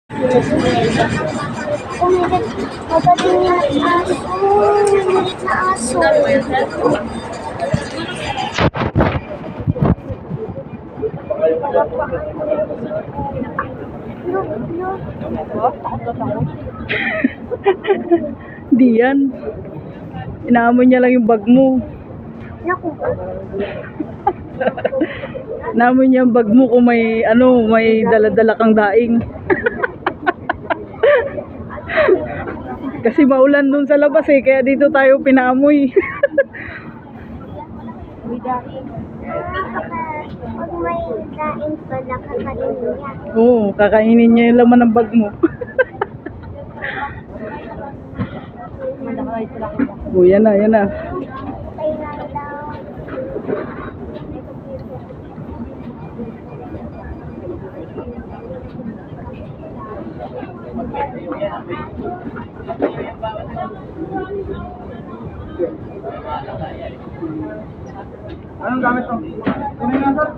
Umilit. Magaling na aso. Umilit na aso. Look, look. Di yan. Inaamon niya lang yung bag mo. Naku. Inaamon niya yung bag mo kung may ano, may dala-dala kang daing. Kasi maulan dun sa labas eh, kaya dito tayo pinaamoy. Pag may kain pala, kakainin niya. Oo, kakainin niya yung laman ng bag mo. Oh, yan na, yan na. Patay na daw. Anong gamit to? Kunin nga, sir.